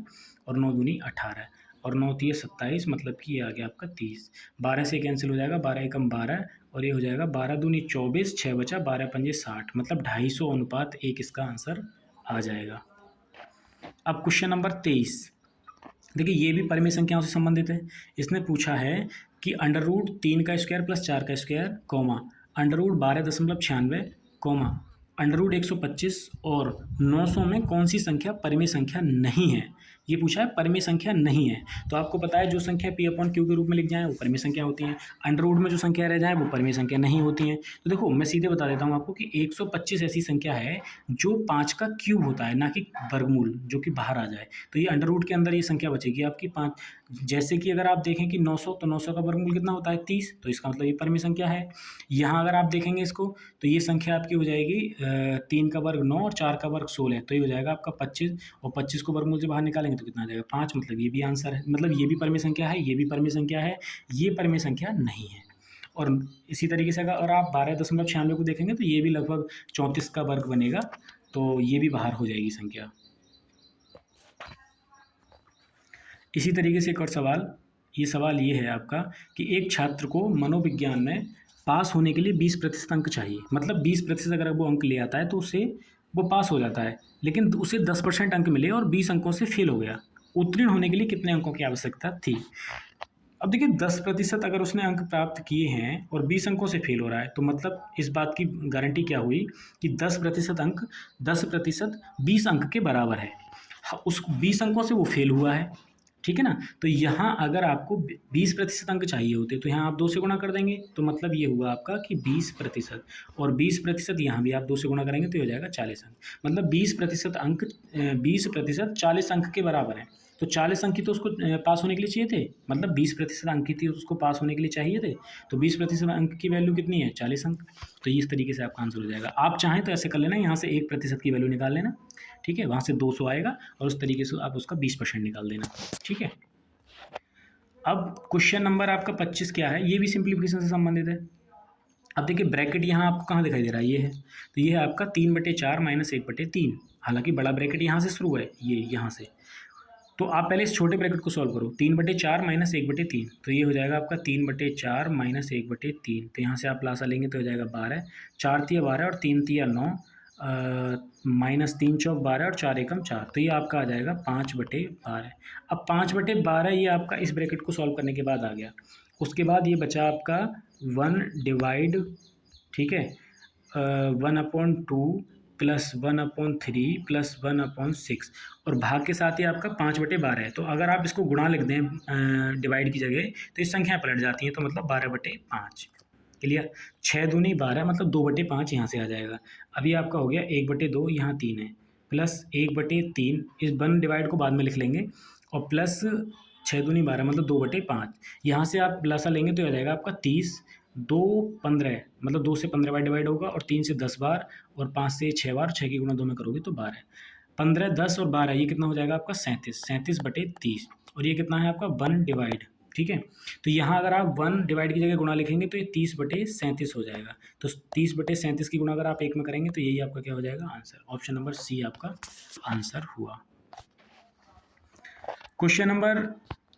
और 9 दूनी 18 और 9 तीय 27, मतलब कि ये आ गया आपका 30। 12 से कैंसिल हो जाएगा, 12 एकम 12 और ये हो जाएगा 12 दूनी 24, 6 बचा, 12 पंजे 60, मतलब 250:1 इसका आंसर आ जाएगा। अब क्वेश्चन नंबर 23, देखिए ये भी परिमेय संख्याओं से संबंधित है। इसने पूछा है कि √3 का स्क्वायर प्लस 4 का स्क्वायर कॉमा √12.96 कॉमा √125 और 900 में कौन सी संख्या परिमेय संख्या नहीं है? ये पूछा है परिमेय संख्या नहीं है। तो आपको पता है जो संख्या P/Q के रूप में लिख जाए वो परिमेय संख्या होती हैं, अंडर में जो संख्या रह जाए वो परिमेय संख्या नहीं होती हैं। तो देखो मैं सीधे बता देता हूँ आपको कि 125 ऐसी संख्या है जो 5 का क्यूब होता है, ना कि वर्गमूल जो कि बाहर आ जाए। तो ये अंडर के अंदर ये संख्या बचेगी आपकी 5। जैसे कि अगर आप देखें कि 900, तो 900 का वर्गमूल कितना होता है? 30, तो इसका मतलब ये परिमेय संख्या है। यहाँ अगर आप देखेंगे इसको तो ये संख्या आपकी हो जाएगी 3 का वर्ग 9 और 4 का वर्ग 16, तो ये हो जाएगा आपका 25 और 25 को वर्गमूल से बाहर निकालेंगे तो कितना आ जाएगा? 5, मतलब ये भी आंसर है, मतलब ये भी परिमेय संख्या है, ये भी परिमेय संख्या है, ये परिमेय संख्या नहीं है। और इसी तरीके से अगर आप 12.96 को देखेंगे तो ये भी लगभग 34 का वर्ग बनेगा, तो ये भी बाहर हो जाएगी संख्या। इसी तरीके से एक और सवाल, ये सवाल ये है आपका कि एक छात्र को मनोविज्ञान में पास होने के लिए 20% अंक चाहिए, मतलब 20% अगर वो अंक ले आता है तो उसे वो पास हो जाता है, लेकिन उसे 10% अंक मिले और 20 अंकों से फेल हो गया। उत्तीर्ण होने के लिए कितने अंकों की आवश्यकता थी? अब देखिए 10% अगर उसने अंक प्राप्त किए हैं और 20 अंकों से फेल हो रहा है, तो मतलब इस बात की गारंटी क्या हुई कि 10% अंक 10% 20 अंक के बराबर है। उस 20 अंकों से वो फेल हुआ है, ठीक है ना? तो यहाँ अगर आपको 20% अंक चाहिए होते तो यहाँ आप 2 से गुणा कर देंगे, तो मतलब ये हुआ आपका कि 20% और 20% यहाँ भी आप 2 से गुणा करेंगे तो ये हो जाएगा 40 अंक। मतलब 20% अंक 20% 40 अंक के बराबर है। तो 40 अंक ही तो उसको पास होने के लिए चाहिए थे, मतलब 20% अंक ही थी उसको पास होने के लिए चाहिए थे। तो 20% अंक की वैल्यू कितनी है? 40 अंक। तो इस तरीके से आपका आंसर हो जाएगा। आप चाहें तो ऐसे कर लेना, यहाँ से 1% की वैल्यू निकाल लेना, ठीक है, वहाँ से 200 आएगा और उस तरीके से आप उसका 20% निकाल देना, ठीक है। अब क्वेश्चन नंबर आपका 25 क्या है? ये भी सिंप्लीफिकेशन से संबंधित है। अब देखिए ब्रैकेट यहाँ आपको कहाँ दिखाई दे रहा है? ये है, तो ये है आपका 3/4 - 1/3। हालांकि बड़ा ब्रैकेट यहाँ से शुरू है, ये यहाँ से, तो आप पहले इस छोटे ब्रैकेट को सॉल्व करो। 3/4 - 1/3, तो ये हो जाएगा आपका 3/4 - 1/3। तो यहाँ से आप लासा लेंगे तो हो जाएगा 12, 4 तिया 12 और 3 तिया 9, -3 चौक 12 और 4 एकम 4, तो ये आपका आ जाएगा 5/12। अब 5/12 ये आपका इस ब्रैकेट को सॉल्व करने के बाद आ गया। उसके बाद ये बचा आपका 1 ठीक है, 1/2 प्लस 1/3 प्लस 1/6 और भाग के साथ ही आपका 5/12 है। तो अगर आप इसको गुणा लिख दें डिवाइड की जगह तो इस संख्या पलट जाती है, तो मतलब 12/5। क्लियर? 6 दूनी 12, मतलब 2/5 यहाँ से आ जाएगा। अभी आपका हो गया 1/2, यहाँ 3 है, प्लस 1/3, इस 1 डिवाइड को बाद में लिख लेंगे, और प्लस 6 दूनी 12 मतलब 2/5। यहाँ से आप लासा लेंगे तो आ जाएगा आपका 30, 2 15, मतलब 2 से 15 बार डिवाइड होगा और 3 से 10 बार और 5 से 6 बार, 6 की गुणा 2 में करोगे तो 12, 15, 10 और 12, ये कितना हो जाएगा आपका 37, 37/30, और ये कितना है आपका 1 डिवाइड, ठीक है। तो यहाँ अगर आप 1 डिवाइड की जगह गुणा लिखेंगे तो ये 30/37 हो जाएगा। तो 30/37 की गुणा अगर आप 1 में करेंगे तो यही आपका क्या हो जाएगा? आंसर। ऑप्शन नंबर सी आपका आंसर हुआ। क्वेश्चन नंबर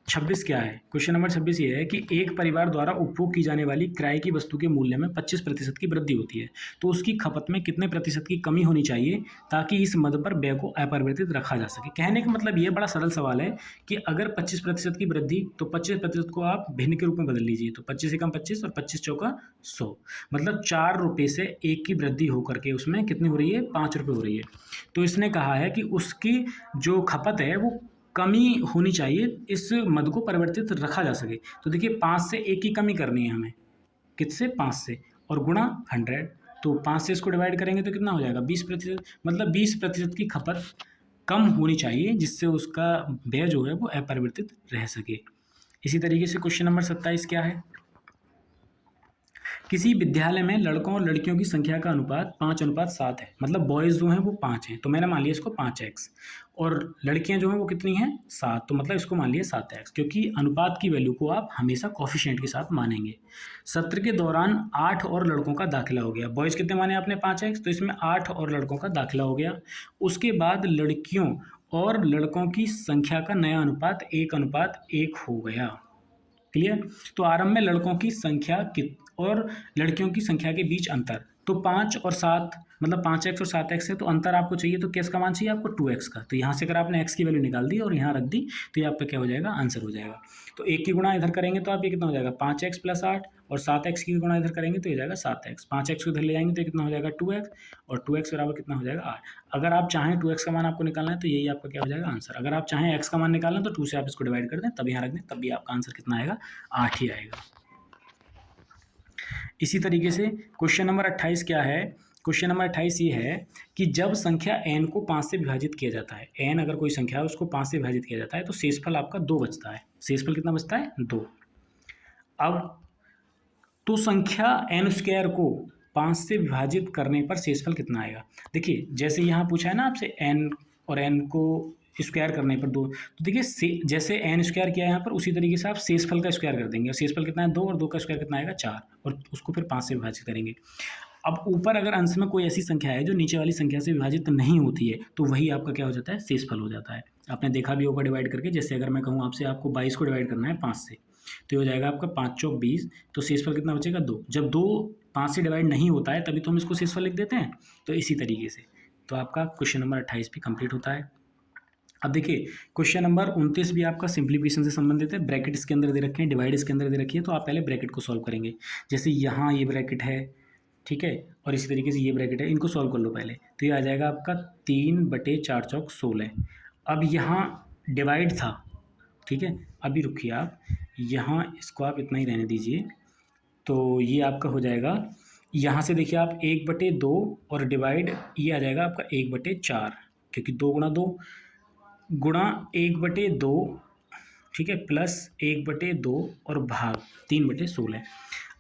26 क्या है? क्वेश्चन नंबर 26 ये है कि एक परिवार द्वारा उपभोग की जाने वाली किराए की वस्तु के मूल्य में 25% की वृद्धि होती है, तो उसकी खपत में कितने प्रतिशत की कमी होनी चाहिए ताकि इस मद पर व्यय को अपरिवर्तित रखा जा सके? कहने का मतलब ये बड़ा सरल सवाल है कि अगर 25% की वृद्धि, तो 25% को आप भिन्न के रूप में बदल लीजिए, तो 25 एकम 25 और 25 चौका 100, मतलब 4 रुपये से 1 की वृद्धि होकर के उसमें कितनी हो रही है? 5 रुपये हो रही है। तो इसने कहा है कि उसकी जो खपत है वो कमी होनी चाहिए, इस मद को परिवर्तित रखा जा सके। तो देखिए 5 से 1 की कमी करनी है हमें, किससे? 5 से, और गुणा 100, तो 5 से इसको डिवाइड करेंगे तो कितना हो जाएगा? 20%, मतलब 20% की खपत कम होनी चाहिए जिससे उसका व्यय जो है वो अपरिवर्तित रह सके। इसी तरीके से क्वेश्चन नंबर 27 क्या है? किसी विद्यालय में लड़कों और लड़कियों की संख्या का अनुपात 5:7 है, मतलब बॉयज़ जो हैं वो 5 हैं, तो मैंने मान लिया इसको 5x, और लड़कियां जो हैं वो कितनी हैं? 7, तो मतलब इसको मान लिया 7x, क्योंकि अनुपात की वैल्यू को आप हमेशा कोफिशिएंट के साथ मानेंगे। सत्र के दौरान 8 और लड़कों का दाखिला हो गया। बॉयज़ कितने माने आपने? 5x, तो इसमें 8 और लड़कों का दाखिला हो गया। उसके बाद लड़कियों और लड़कों की संख्या का नया अनुपात 1:1 हो गया। क्लियर? तो आरंभ में लड़कों की संख्या और लड़कियों की संख्या के बीच अंतर, तो 5 और 7, मतलब 5x और 7x है, तो अंतर आपको चाहिए तो किसका मान चाहिए आपको? 2x का। तो यहाँ से अगर आपने x की वैल्यू निकाल दी और यहाँ रख दी तो ये आपका क्या हो जाएगा? आंसर हो जाएगा। तो 1 की गुणा इधर करेंगे तो आप ये कितना हो जाएगा? 5x + 8, और 7x की गुणा इधर करेंगे तो ये जाएगा 7x। 5x को इधर ले जाएंगे तो कितना हो जाएगा? 2x, और 2x बराबर कितना हो जाएगा? 8। अगर आप चाहें 2x का मान आपको निकालना है तो यही आपका क्या हो जाएगा? आंसर। अगर आप चाहें x का मान निकालना है तो 2 से आप इसको डिवाइड कर दें, तब यहाँ रख दें, तब भी आपका आंसर कितना आएगा? 8 ही आएगा। इसी तरीके से क्वेश्चन नंबर 28 क्या है? क्वेश्चन नंबर 28 ये है कि जब संख्या n को 5 से विभाजित किया जाता है, n अगर कोई संख्या है उसको 5 से विभाजित किया जाता है तो शेषफल आपका 2 बचता है। शेषफल कितना बचता है? 2। अब तो संख्या n² को 5 से विभाजित करने पर शेषफल कितना आएगा? देखिए जैसे यहाँ पूछा है ना आपसे n और n को स्क्वायर करने पर 2, तो देखिए जैसे n स्क्वायर किया है यहाँ पर, उसी तरीके से आप शेषफल का स्क्वायर कर देंगे, और शेषफल कितना है? 2, और 2 का स्क्वायर कितना आएगा? 4, और उसको फिर 5 से विभाजित करेंगे। अब ऊपर अगर अंश में कोई ऐसी संख्या है जो नीचे वाली संख्या से विभाजित नहीं होती है तो वही आपका क्या हो जाता है? शेषफल हो जाता है। आपने देखा भी होगा डिवाइड करके, जैसे अगर मैं कहूँ आपसे आपको 22 को डिवाइड करना है 5 से, तो ये हो जाएगा आपका 5 चौक 20, तो शेषफल कितना बचेगा? 2। जब 2 5 से डिवाइड नहीं होता है तभी तो हम इसको शेषफल लिख देते हैं। तो इसी तरीके से तो आपका क्वेश्चन नंबर 28 भी कंप्लीट होता है। अब देखिए क्वेश्चन नंबर 29 भी आपका सिंप्लीफिकेशन से संबंधित है। ब्रैकेट इसके अंदर दे रखे हैं, डिवाइड इसके अंदर दे रखी है, तो आप पहले ब्रैकेट को सॉल्व करेंगे। जैसे यहाँ ये ब्रैकेट है, ठीक है, और इसी तरीके से ये ब्रैकेट है, इनको सॉल्व कर लो पहले। तो ये आ जाएगा आपका 3/4 चौक 16। अब यहाँ डिवाइड था, ठीक है, अभी रुकिए आप, यहाँ इसको आप इतना ही रहने दीजिए। तो ये आपका हो जाएगा, यहाँ से देखिए आप 1/2 और डिवाइड ये आ जाएगा आपका 1/4, क्योंकि 2 गुणा 2 गुणा 1/2, ठीक है, प्लस 1/2 और भाग 3/16।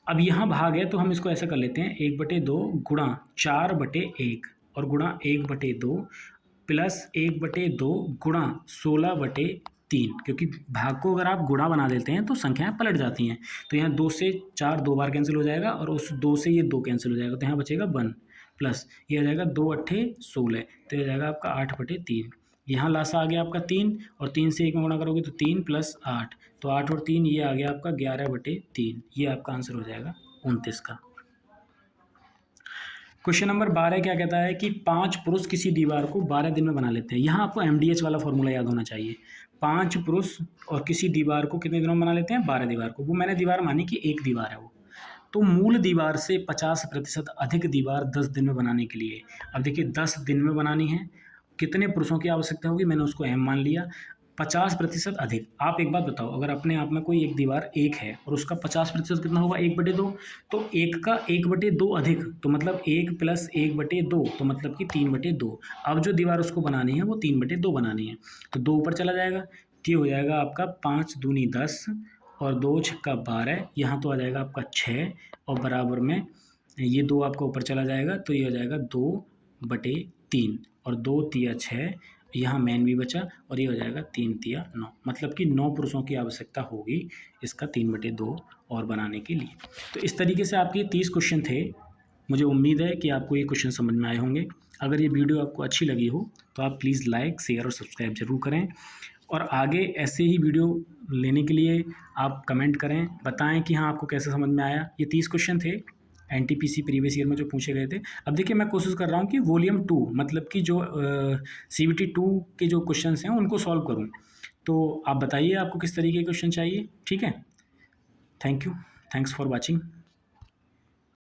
अब यहाँ भाग है तो हम इसको ऐसा कर लेते हैं, 1/2 गुणा 4/1 और गुणा 1/2 प्लस 1/2 गुणा 16/3, क्योंकि भाग को अगर आप गुणा बना देते हैं तो संख्याएं पलट जाती हैं। तो यहाँ 2 से 4 2 बार कैंसिल हो जाएगा, और उस 2 से ये 2 कैंसिल हो जाएगा, तो यहाँ बचेगा 1, प्लस ये आ जाएगा 2 अट्ठे 16, तो ये आ जाएगा आपका 8/3। यहाँ लासा आ गया आपका 3, और 3 से 1 में गुणा करोगे तो 3 + 8, तो 8 और 3 ये आ गया आपका 11/3। ये आपका आंसर हो जाएगा 29 का। क्वेश्चन नंबर 12 क्या कहता है कि 5 पुरुष किसी दीवार को 12 दिन में बना लेते हैं। यहाँ आपको MDH वाला फॉर्मूला याद होना चाहिए। 5 पुरुष और किसी दीवार को कितने दिनों में बना लेते हैं? 12 दीवार को। वो मैंने दीवार मानी कि एक दीवार है वो, तो मूल दीवार से 50% अधिक दीवार 10 दिन में बनाने के लिए, अब देखिए 10 दिन में बनानी है, कितने पुरुषों की आवश्यकता होगी? मैंने उसको m मान लिया। 50% अधिक, आप एक बात बताओ, अगर अपने आप में कोई एक दीवार 1 है और उसका 50% कितना होगा? 1/2, तो 1 का 1/2 अधिक, तो मतलब 1 + 1/2, तो मतलब कि 3/2। अब जो दीवार उसको बनानी है वो 3/2 बनानी है, तो 2 ऊपर चला जाएगा, ये हो जाएगा आपका 5 दूनी 10 और 2 छक्का 12, यहाँ तो आ जाएगा आपका 6, और बराबर में ये 2 आपका ऊपर चला जाएगा, तो ये हो जाएगा 2/3, और 2 तिया 6, यहाँ मैन भी बचा, और ये हो जाएगा 3 तिया 9, मतलब कि 9 पुरुषों की आवश्यकता होगी इसका 3/2 और बनाने के लिए। तो इस तरीके से आपके 30 क्वेश्चन थे। मुझे उम्मीद है कि आपको ये क्वेश्चन समझ में आए होंगे। अगर ये वीडियो आपको अच्छी लगी हो तो आप प्लीज़ लाइक, शेयर और सब्सक्राइब जरूर करें, और आगे ऐसे ही वीडियो लेने के लिए आप कमेंट करें, बताएं कि हाँ आपको कैसे समझ में आया। ये 30 क्वेश्चन थे एनटीपीसी प्रीवियस ईयर में जो पूछे गए थे। अब देखिए मैं कोशिश कर रहा हूँ कि वॉल्यूम 2 मतलब कि जो CBT 2 के जो क्वेश्चन हैं उनको सॉल्व करूँ। तो आप बताइए आपको किस तरीके के क्वेश्चन चाहिए, ठीक है। Thank you, thanks for watching.